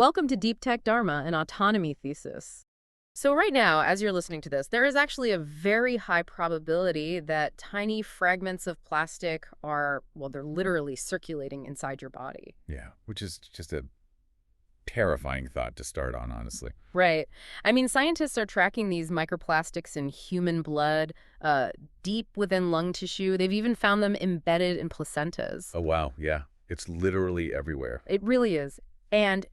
Welcome to Deep Tech Dharma, an autonomy thesis. So right now, as you're listening to this, there is actually a very high probability that tiny fragments of plastic are, well, they're literally circulating inside your body. Yeah, which is just a terrifying thought to start on, honestly. Right. I mean, scientists are tracking these microplastics in human blood, deep within lung tissue. They've even found them embedded in placentas. Oh, wow. Yeah. It's literally everywhere. It really is. And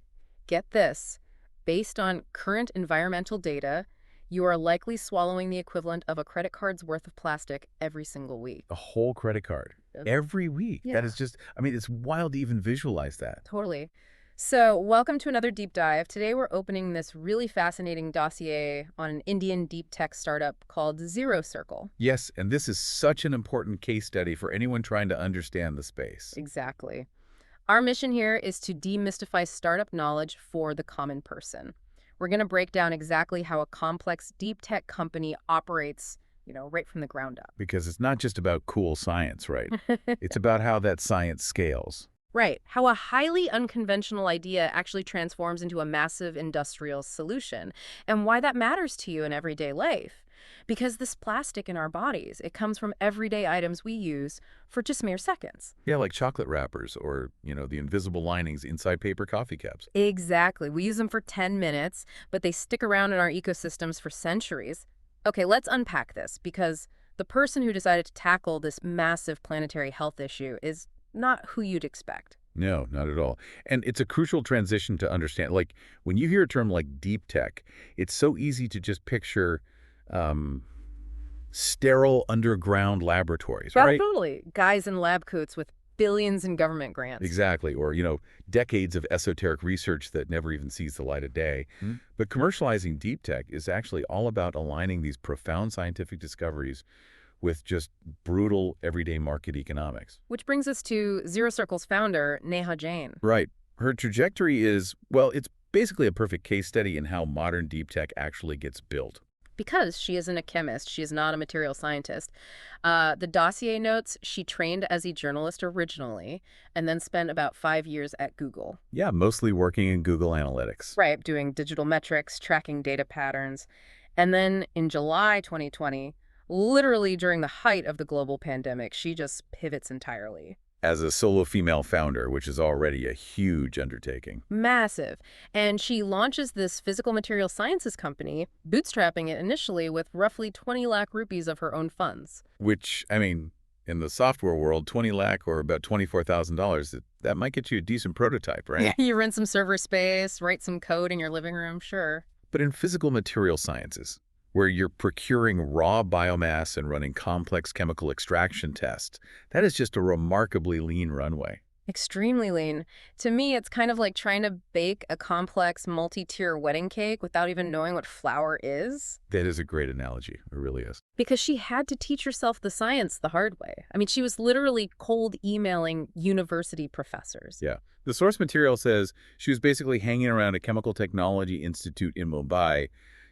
get this, based on current environmental data, you are likely swallowing the equivalent of a credit card's worth of plastic every single week. A whole credit card every week. Yeah. That is just, I mean, it's wild to even visualize that. Totally. So, welcome to another deep dive. Today we're opening this really fascinating dossier on an Indian deep tech startup called Zero Circle. Yes, and this is such an important case study for anyone trying to understand the space. Exactly. Our mission here is to demystify startup knowledge for the common person. We're going to break down exactly how a complex deep tech company operates, right from the ground up. Because it's not just about cool science, right? It's about how that science scales. Right. How a highly unconventional idea actually transforms into a massive industrial solution, and why that matters to you in everyday life. Because this plastic in our bodies, it comes from everyday items we use for just mere seconds. Yeah, like chocolate wrappers or, the invisible linings inside paper coffee cups. Exactly. We use them for 10 minutes, but they stick around in our ecosystems for centuries. Okay, let's unpack this, because the person who decided to tackle this massive planetary health issue is not who you'd expect. No, not at all. And it's a crucial transition to understand. Like, when you hear a term like deep tech, it's so easy to just picture sterile underground laboratories, right? Totally. Guys in lab coats with billions in government grants. Exactly. Or, decades of esoteric research that never even sees the light of day. But commercializing deep tech is actually all about aligning these profound scientific discoveries with just brutal everyday market economics. Which brings us to Zero Circle's founder, Neha Jain. Right. Her trajectory is, well, it's basically a perfect case study in how modern deep tech actually gets built. Because she isn't a chemist, she is not a material scientist. The dossier notes she trained as a journalist originally and then spent about 5 years at Google. Yeah, mostly working in Google Analytics. Right, doing digital metrics, tracking data patterns. And then in July 2020, literally during the height of the global pandemic, she just pivots entirely. As a solo female founder, which is already a huge undertaking. Massive. And she launches this physical material sciences company, bootstrapping it initially with roughly 20 lakh rupees of her own funds. Which, I mean, in the software world, 20 lakh or about $24,000, that might get you a decent prototype, right? Yeah, you rent some server space, write some code in your living room, sure. But in physical material sciences, where you're procuring raw biomass and running complex chemical extraction tests, that is just a remarkably lean runway. Extremely lean. To me, it's kind of like trying to bake a complex multi-tier wedding cake without even knowing what flour is. That is a great analogy. It really is. Because she had to teach herself the science the hard way. I mean, she was literally cold emailing university professors. Yeah. The source material says she was basically hanging around a chemical technology institute in Mumbai,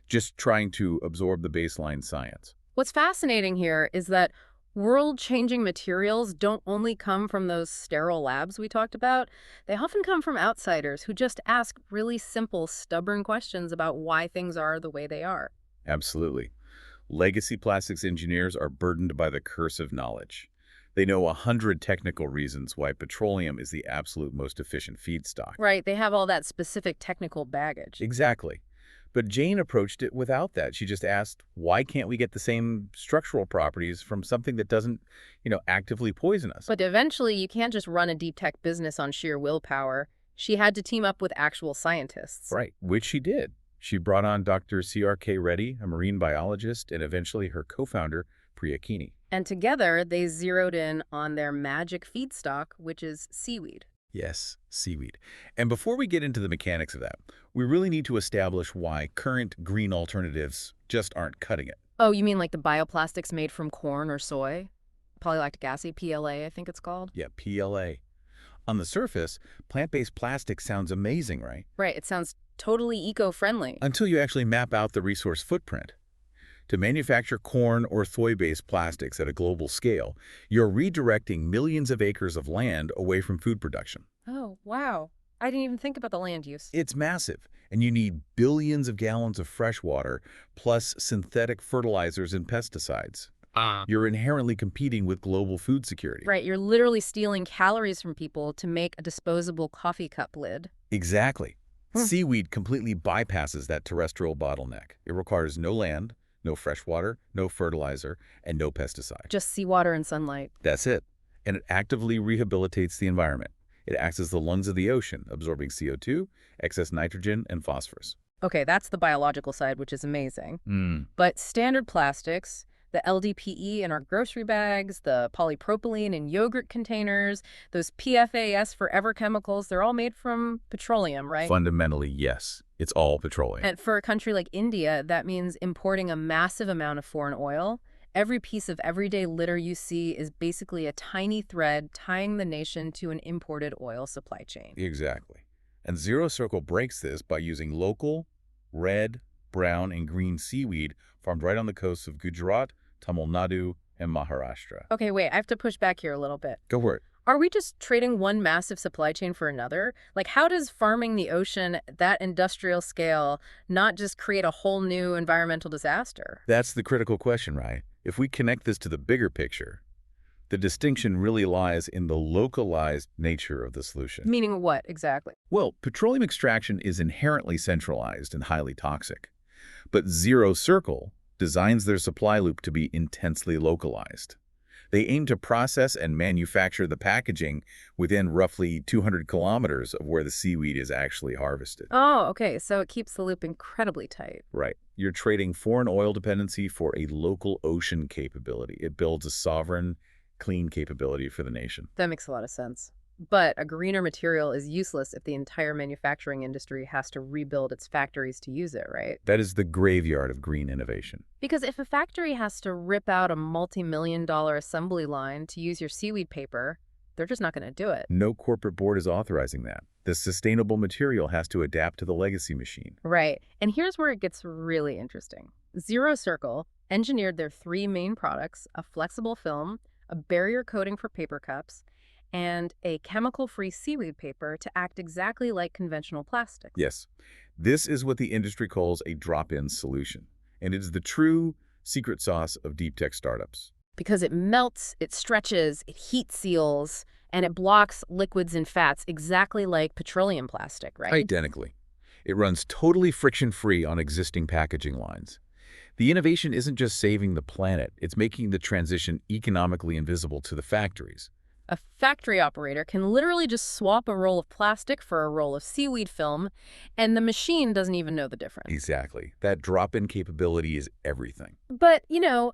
just trying to absorb the baseline science. What's fascinating here is that world-changing materials don't only come from those sterile labs we talked about. They often come from outsiders who just ask really simple, stubborn questions about why things are the way they are. Absolutely. Legacy plastics engineers are burdened by the curse of knowledge. They know 100 technical reasons why petroleum is the absolute most efficient feedstock. Right, they have all that specific technical baggage. Exactly. But Jane approached it without that. She just asked, why can't we get the same structural properties from something that doesn't, actively poison us? But eventually, you can't just run a deep tech business on sheer willpower. She had to team up with actual scientists. Right, which she did. She brought on Dr. C.R.K. Reddy, a marine biologist, and eventually her co-founder, Priya Kini. And together, they zeroed in on their magic feedstock, which is seaweed. Yes, seaweed. And before we get into the mechanics of that, we really need to establish why current green alternatives just aren't cutting it. Oh, you mean like the bioplastics made from corn or soy? Polylactic acid, PLA, I think it's called. Yeah, PLA. On the surface, plant-based plastic sounds amazing, right? Right, it sounds totally eco-friendly. Until you actually map out the resource footprint. To manufacture corn or soy-based plastics at a global scale, you're redirecting millions of acres of land away from food production. Oh, wow. I didn't even think about the land use. It's massive, and you need billions of gallons of fresh water, plus synthetic fertilizers and pesticides. You're inherently competing with global food security. Right, you're literally stealing calories from people to make a disposable coffee cup lid. Exactly. Hmm. Seaweed completely bypasses that terrestrial bottleneck. It requires no land, no fresh water, no fertilizer, and no pesticide. Just seawater and sunlight. That's it. And it actively rehabilitates the environment. It acts as the lungs of the ocean, absorbing CO2, excess nitrogen, and phosphorus. Okay, that's the biological side, which is amazing. Mm. But standard plastics, the LDPE in our grocery bags, the polypropylene in yogurt containers, those PFAS forever chemicals, they're all made from petroleum, right? Fundamentally, yes. It's all petroleum. And for a country like India, that means importing a massive amount of foreign oil. Every piece of everyday litter you see is basically a tiny thread tying the nation to an imported oil supply chain. Exactly. And Zero Circle breaks this by using local, red, brown, and green seaweed farmed right on the coasts of Gujarat, Tamil Nadu, and Maharashtra. Okay, wait, I have to push back here a little bit. Go for it. Are we just trading one massive supply chain for another? Like, how does farming the ocean at that industrial scale not just create a whole new environmental disaster? That's the critical question, right? If we connect this to the bigger picture, the distinction really lies in the localized nature of the solution. Meaning what, exactly? Well, petroleum extraction is inherently centralized and highly toxic. But Zero Circle designs their supply loop to be intensely localized. They aim to process and manufacture the packaging within roughly 200 kilometers of where the seaweed is actually harvested. Oh, okay, so it keeps the loop incredibly tight. Right. You're trading foreign oil dependency for a local ocean capability. It builds a sovereign, clean capability for the nation. That makes a lot of sense. But a greener material is useless if the entire manufacturing industry has to rebuild its factories to use it, right? That is the graveyard of green innovation. Because if a factory has to rip out a multi-million-dollar assembly line to use your seaweed paper, they're just not going to do it. No corporate board is authorizing that. The sustainable material has to adapt to the legacy machine. Right. And here's where it gets really interesting. Zero Circle engineered their three main products, a flexible film, a barrier coating for paper cups, and a chemical-free seaweed paper to act exactly like conventional plastics. Yes, this is what the industry calls a drop-in solution. And it is the true secret sauce of deep tech startups. Because it melts, it stretches, it heat seals, and it blocks liquids and fats exactly like petroleum plastic, right? Identically. It runs totally friction-free on existing packaging lines. The innovation isn't just saving the planet, it's making the transition economically invisible to the factories. A factory operator can literally just swap a roll of plastic for a roll of seaweed film, and the machine doesn't even know the difference. Exactly. That drop-in capability is everything. But,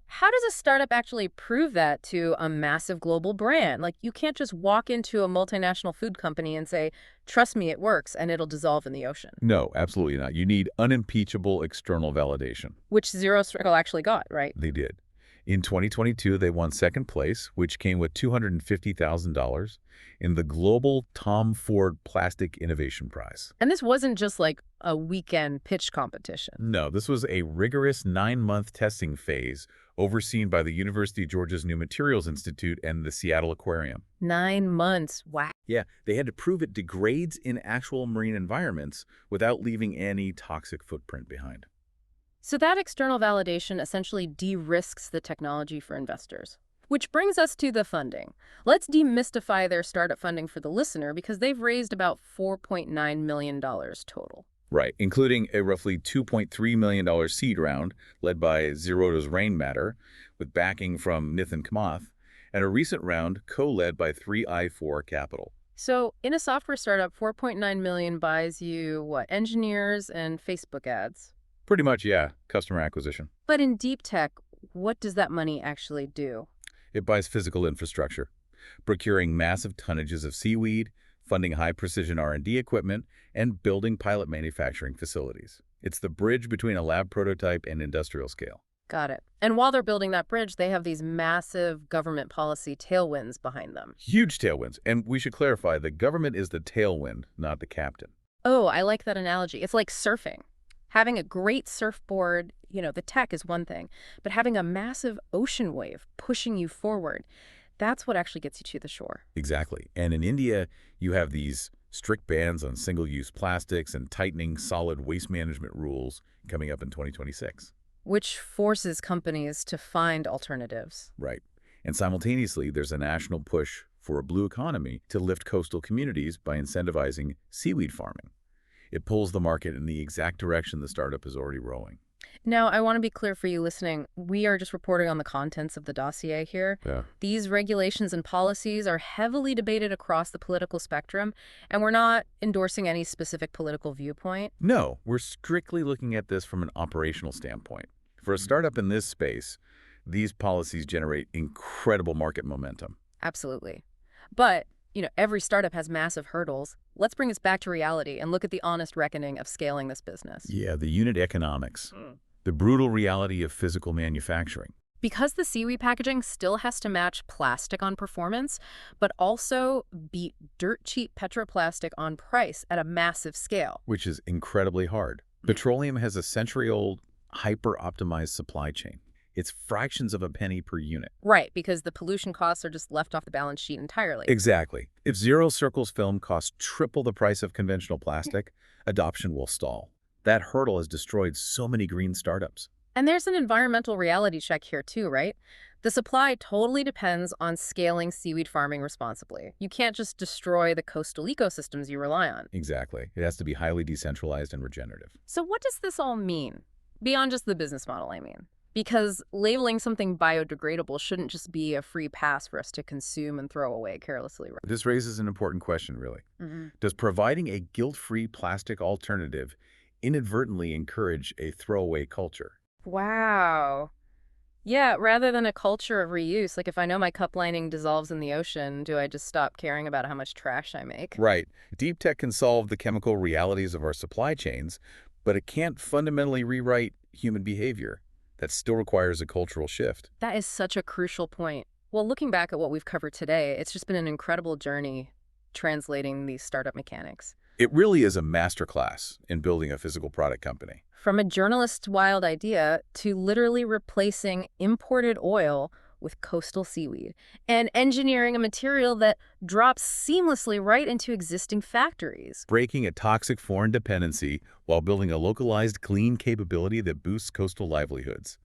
how does a startup actually prove that to a massive global brand? Like, you can't just walk into a multinational food company and say, trust me, it works, and it'll dissolve in the ocean. No, absolutely not. You need unimpeachable external validation. Which Zero Circle actually got, right? They did. In 2022, they won second place, which came with $250,000 in the Global Tom Ford Plastic Innovation Prize. And this wasn't just like a weekend pitch competition. No, this was a rigorous 9-month testing phase overseen by the University of Georgia's New Materials Institute and the Seattle Aquarium. 9 months, wow. Yeah, they had to prove it degrades in actual marine environments without leaving any toxic footprint behind. So that external validation essentially de-risks the technology for investors. Which brings us to the funding. Let's demystify their startup funding for the listener because they've raised about $4.9 million total. Right, including a roughly $2.3 million seed round led by Zeroda's Rain Matter with backing from Nithin Kamath, and a recent round co-led by 3i4 Capital. So in a software startup, $4.9 million buys you, what, engineers and Facebook ads? Pretty much, yeah, customer acquisition. But in deep tech, what does that money actually do? It buys physical infrastructure, procuring massive tonnages of seaweed, funding high-precision R&D equipment, and building pilot manufacturing facilities. It's the bridge between a lab prototype and industrial scale. Got it. And while they're building that bridge, they have these massive government policy tailwinds behind them. Huge tailwinds. And we should clarify, the government is the tailwind, not the captain. Oh, I like that analogy. It's like surfing. Having a great surfboard, the tech is one thing, but having a massive ocean wave pushing you forward, that's what actually gets you to the shore. Exactly. And in India, you have these strict bans on single-use plastics and tightening solid waste management rules coming up in 2026. Which forces companies to find alternatives. Right. And simultaneously, there's a national push for a blue economy to lift coastal communities by incentivizing seaweed farming. It pulls the market in the exact direction the startup is already rowing. Now, I want to be clear for you listening. We are just reporting on the contents of the dossier here. Yeah. These regulations and policies are heavily debated across the political spectrum, and we're not endorsing any specific political viewpoint. No, we're strictly looking at this from an operational standpoint. For a startup in this space, these policies generate incredible market momentum. Absolutely. But, every startup has massive hurdles. Let's bring us back to reality and look at the honest reckoning of scaling this business. Yeah, the unit economics. The brutal reality of physical manufacturing. Because the seaweed packaging still has to match plastic on performance, but also beat dirt cheap petroplastic on price at a massive scale. Which is incredibly hard. Petroleum has a century-old, hyper-optimized supply chain. It's fractions of a penny per unit. Right, because the pollution costs are just left off the balance sheet entirely. Exactly. If Zero Circle's film costs triple the price of conventional plastic, adoption will stall. That hurdle has destroyed so many green startups. And there's an environmental reality check here too, right? The supply totally depends on scaling seaweed farming responsibly. You can't just destroy the coastal ecosystems you rely on. Exactly. It has to be highly decentralized and regenerative. So what does this all mean? Beyond just the business model, I mean. Because labeling something biodegradable shouldn't just be a free pass for us to consume and throw away carelessly. Right? This raises an important question, really. Does providing a guilt-free plastic alternative inadvertently encourage a throwaway culture? Wow. Yeah, rather than a culture of reuse, like if I know my cup lining dissolves in the ocean, do I just stop caring about how much trash I make? Right. Deep tech can solve the chemical realities of our supply chains, but it can't fundamentally rewrite human behavior. That still requires a cultural shift. That is such a crucial point. Well, looking back at what we've covered today, it's just been an incredible journey translating these startup mechanics. It really is a masterclass in building a physical product company. From a journalist's wild idea to literally replacing imported oil with coastal seaweed and engineering a material that drops seamlessly right into existing factories. Breaking a toxic foreign dependency while building a localized clean capability that boosts coastal livelihoods.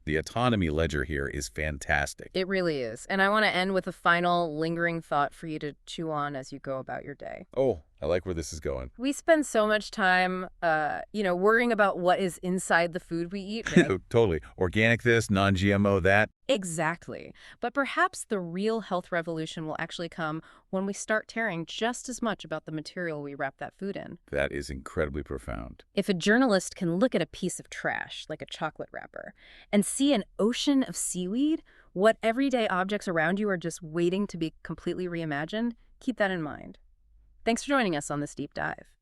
The autonomy ledger here is fantastic. It really is. And I want to end with a final lingering thought for you to chew on as you go about your day. Oh, I like where this is going. We spend so much time, worrying about what is inside the food we eat. Right? Totally. Organic this, non-GMO that. Exactly. But perhaps the real health revolution will actually come when we start caring just as much about the material we wrap that food in. That is incredibly profound. If a journalist can look at a piece of trash, like a chocolate wrapper, and see an ocean of seaweed, what everyday objects around you are just waiting to be completely reimagined, keep that in mind. Thanks for joining us on this deep dive.